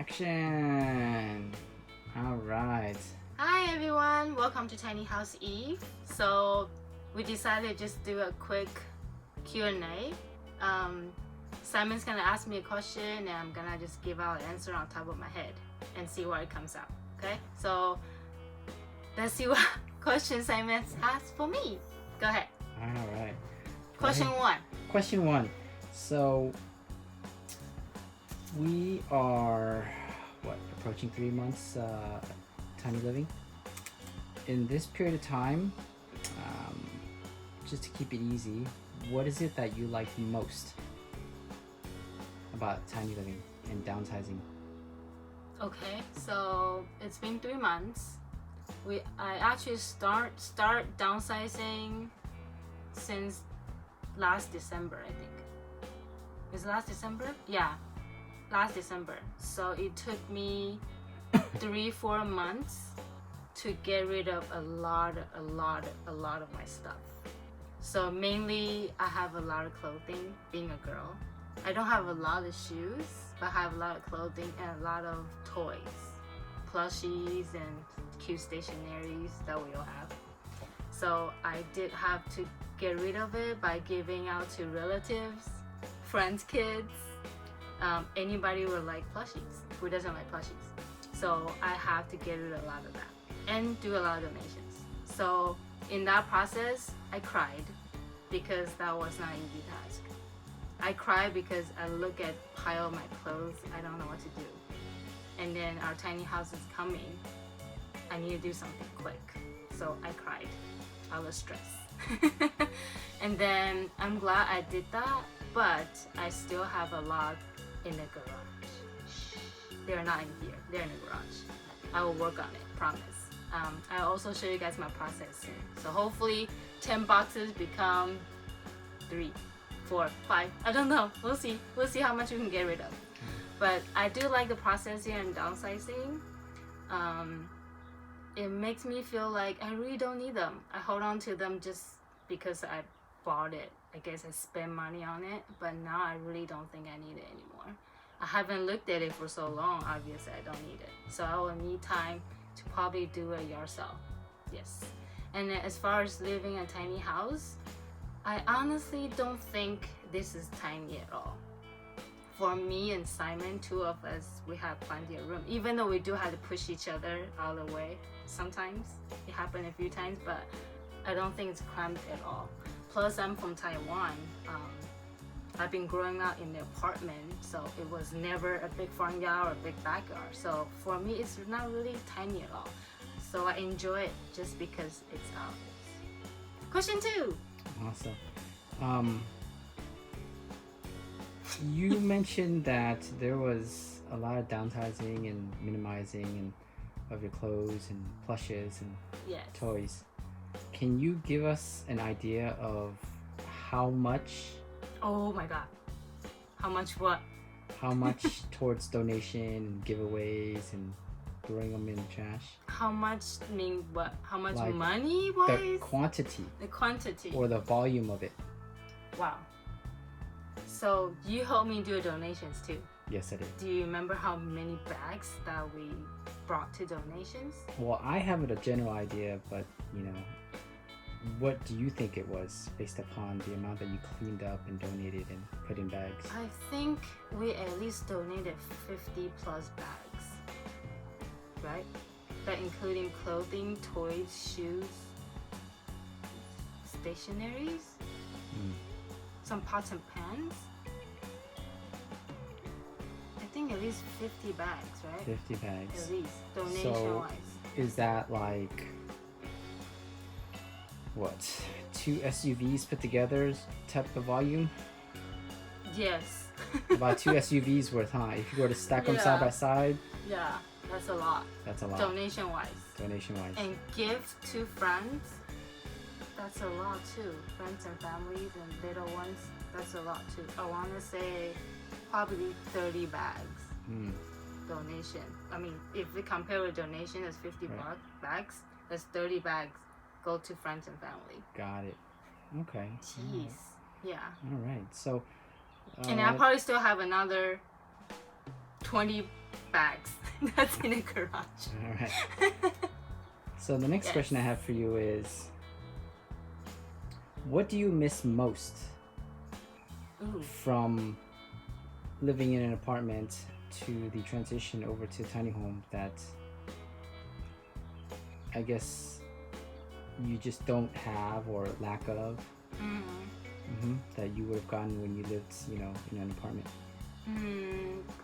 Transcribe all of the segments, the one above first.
Action! All right. Hi everyone, welcome to Tiny House Eve. So we decided to just do a quick Q&A. Simon's gonna ask me a question and I'm gonna just give out an answer on top of my head and see where it comes out. Okay, so let's see what question Simon asked for me. Go ahead. All right. Question one. Question one. So we are approaching 3 months tiny living. In this period of time, just to keep it easy, what is it that you like most about tiny living and downsizing? Okay, so it's been 3 months. I actually start downsizing since last December, I think. Is it last December? Yeah, last December. So it took me 3-4 months to get rid of a lot of my stuff. So mainly I have a lot of clothing, being a girl. I don't have a lot of shoes, but I have a lot of clothing and a lot of toys, plushies and cute stationaries that we all have. So I did have to get rid of it by giving out to relatives, friends' kids, anybody who would like plushies, who doesn't like plushies. So I have to get rid of a lot of that and do a lot of donations. So in that process, I cried because that was not an easy task. I cried because I look at pile of my clothes, I don't know what to do. And then our tiny house is coming. I need to do something quick. So I cried. I was stressed. And then I'm glad I did that, but I still have a lot in the garage. They're not in here, they're in the garage. I will work on it, promise. I'll also show you guys my process soon. So hopefully 10 boxes become 3, 4, 5. I don't know. We'll see. We'll see how much we can get rid of. But I do like the process here in downsizing. It makes me feel like I really don't need them. I hold on to them just because I bought it. I guess I spent money on it, but now I really don't think I need it anymore. I haven't looked at it for so long. Obviously, I don't need it. So I will need time to probably do it yourself. Yes. And then as far as living in a tiny house, I honestly don't think this is tiny at all. For me and Simon, 2 of us, we have plenty of room. Even though we do have to push each other out of the way sometimes. It happened a few times, but I don't think it's cramped at all. Plus, I'm from Taiwan. I've been growing up in the apartment, so it was never a big front yard or a big backyard. So for me, it's not really tiny at all. So I enjoy it just because it's ours. Question 2. Awesome. You mentioned that there was a lot of downsizing and minimizing and of your clothes and plushes and Yes. toys. Can you give us an idea of how much Oh my god. How much what? how much towards donation and giveaways and throwing them in the trash? How much mean what? How much Like money The wise? quantity The quantity. or the volume of it. Wow. So you helped me do donations too. Yes, I did. Do you remember how many bags that we brought to donations? Well, I have a general idea, but what do you think it was based upon the amount that you cleaned up and donated and put in bags? I think we at least donated 50 plus bags, right? That including clothing, toys, shoes, stationaries, some pots and pans. I think at least 50 bags, right? 50 bags. At least, donation-wise. Is that like, what, 2 SUVs put together type of volume? Yes. About 2 SUVs worth, huh? If you were to stack them side by side, Yeah, that's a lot. that's a lot. Donation-wise. Donation-wise. And gift to friends, that's a lot too. Friends and families and little ones, that's a lot too. I want to say probably 30 bags donation. I mean, if we compare with donation as 50 bags, that's 30 bags go to friends and family. Got it. Okay. Jeez. Yeah. All right. So. And I probably still have another 20 bags that's in the garage. All right. So the next Yes. question I have for you is, what do you miss most Ooh. from living in an apartment to the transition over to tiny home that I guess you just don't have or lack of, that you would have gotten when you lived, in an apartment?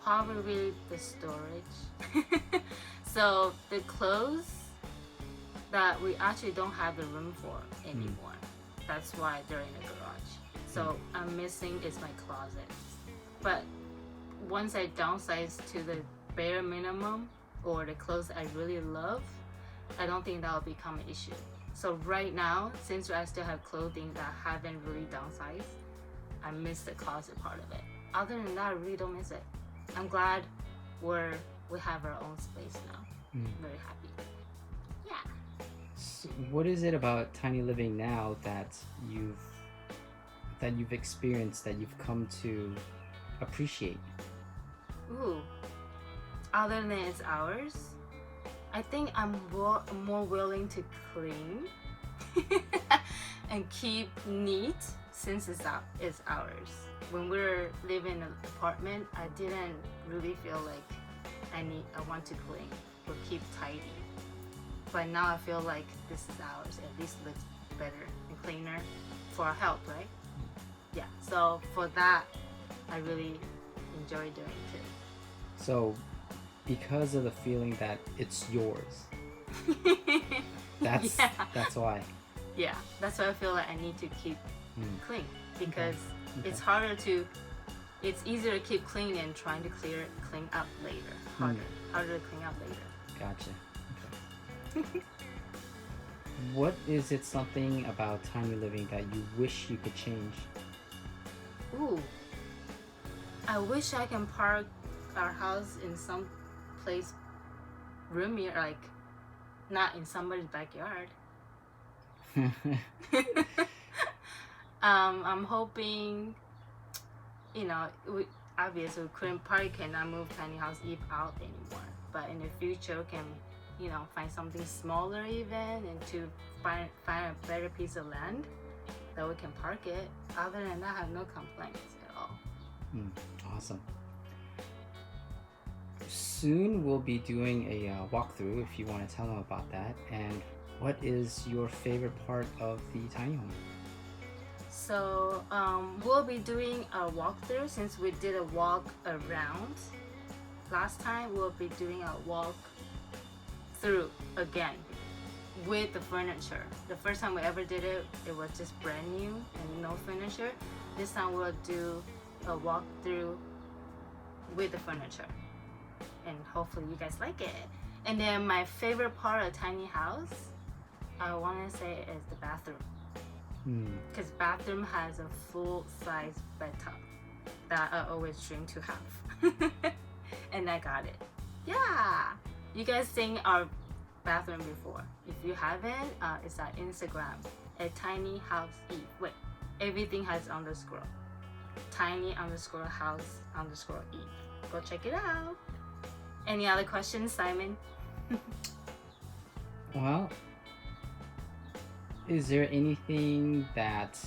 Probably the storage. So the clothes that we actually don't have the room for anymore. That's why they're in the garage. So I'm missing is my closet. But once I downsize to the bare minimum or the clothes I really love, I don't think that will become an issue. So right now, since I still have clothing that haven't really downsized, I miss the closet part of it. Other than that, I really don't miss it. I'm glad we have our own space now. Very happy. Yeah. So what is it about tiny living now that you've experienced, that you've come to appreciate? Ooh. Other than it's ours, I think I'm more willing to clean and keep neat since it's ours. When we were living in an apartment, I didn't really feel like I want to clean or keep tidy. But now I feel like this is ours. At least looks better and cleaner for our health, right? Yeah. So for that, I really enjoy doing too. So because of the feeling that it's yours, that's why. Yeah, that's why I feel like I need to keep clean, because Okay. it's easier to keep clean and trying to clean up later. Harder to clean up later. Gotcha. Okay. What is it something about tiny living that you wish you could change? Ooh, I wish I can park our house in some place roomier, like not in somebody's backyard. I'm hoping, we obviously we couldn't probably cannot move tiny house Eve out anymore. But in the future, we can, find something smaller even, and to find a better piece of land that we can park it. Other than that, I have no complaints at all. Awesome. Soon we'll be doing a walkthrough if you want to tell them about that. And what is your favorite part of the tiny home? So we'll be doing a walkthrough since we did a walk around last time. We'll be doing a walk through again with the furniture. The first time we ever did it, it was just brand new and no furniture. This time we'll do a walkthrough with the furniture, and hopefully you guys like it. And then my favorite part of tiny house, I want to say, is the bathroom. Because bathroom has a full-size bathtub that I always dream to have. And I got it. Yeah! You guys seen our bathroom before. If you haven't, it's our Instagram at Tiny House Eve. Wait, everything has underscore. Tiny_house_Eve. Go check it out. Any other questions, Simon? Well, is there anything that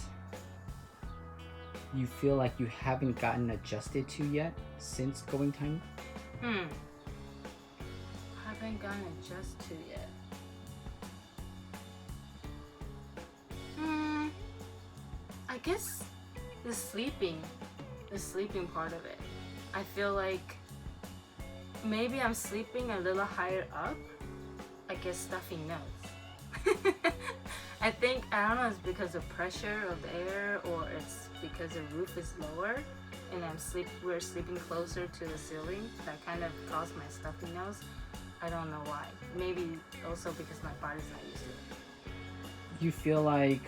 you feel like you haven't gotten adjusted to yet since going tiny? Haven't gotten adjusted to yet. I guess the sleeping part of it. I feel like maybe I'm sleeping a little higher up. I get stuffy nose. I don't know, it's because of pressure of the air, or it's because the roof is lower and we're sleeping closer to the ceiling. That kind of caused my stuffy nose. I don't know why. Maybe also because my body's not used to it. You feel like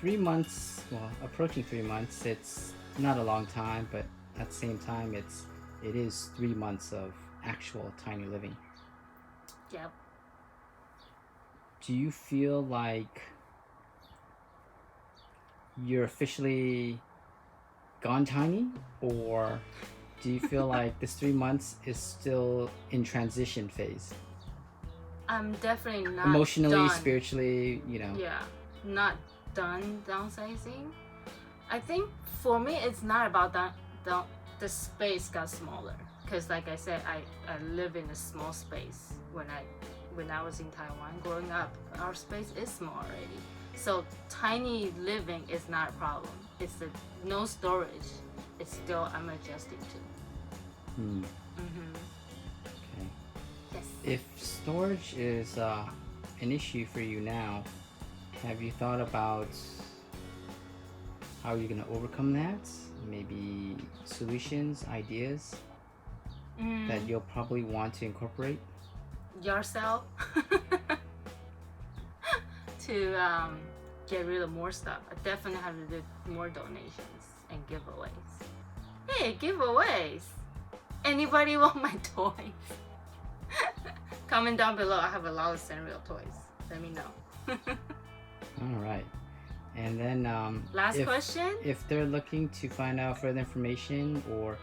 3 months, approaching 3 months, it's not a long time, but at the same time, it is 3 months of actual tiny living. Yep. Do you feel like you're officially gone tiny, or do you feel like this 3 months is still in transition phase? I'm definitely not Emotionally, done. spiritually, Yeah, not done downsizing. I think for me, it's not about that. The space got smaller because, like I said, I live in a small space. When I was in Taiwan growing up, our space is small already. So tiny living is not a problem. It's the no storage. It's still I'm adjusting to. Hmm. Mm-hmm. Okay. Yes. If storage is an issue for you now, have you thought about how you're going to overcome that? Maybe solutions, ideas that you'll probably want to incorporate? Yourself to get rid of more stuff. I definitely have to do more donations and giveaways. Hey, giveaways! Anybody want my toys? Comment down below. I have a lot of Sanrio toys. Let me know. All right. And then Last question? If they're looking to find out further information, or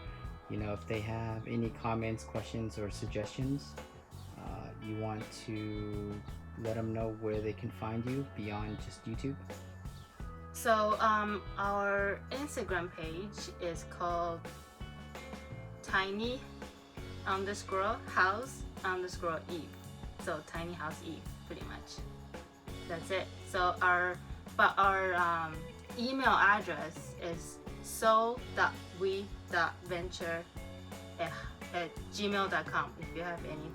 if they have any comments, questions, or suggestions, you want to let them know where they can find you beyond just YouTube? So our Instagram page is called tiny_house_eve. So tiny house Eve, pretty much. That's it. So our email address is so.we.venture@gmail.com. If you have any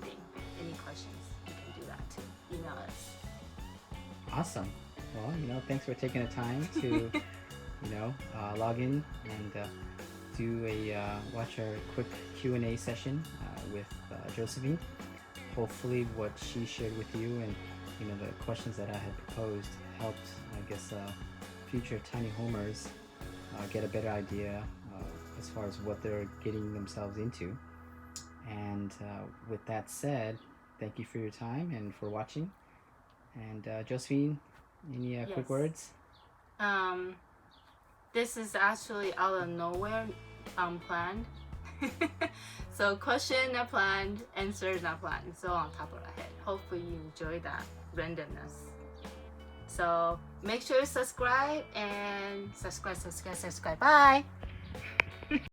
questions, you can do that too. Email us. Awesome. Well, thanks for taking the time to, log in and watch our quick Q&A session with Josephine. Hopefully what she shared with you and, the questions that I had proposed helped, I guess, future tiny homers get a better idea as far as what they're getting themselves into. And with that said, thank you for your time and for watching. And Josephine, any quick words? This is actually out of nowhere, unplanned. So question not planned, answer not planned. It's all on top of our head. Hopefully you enjoy that randomness. So make sure you subscribe and subscribe. Bye.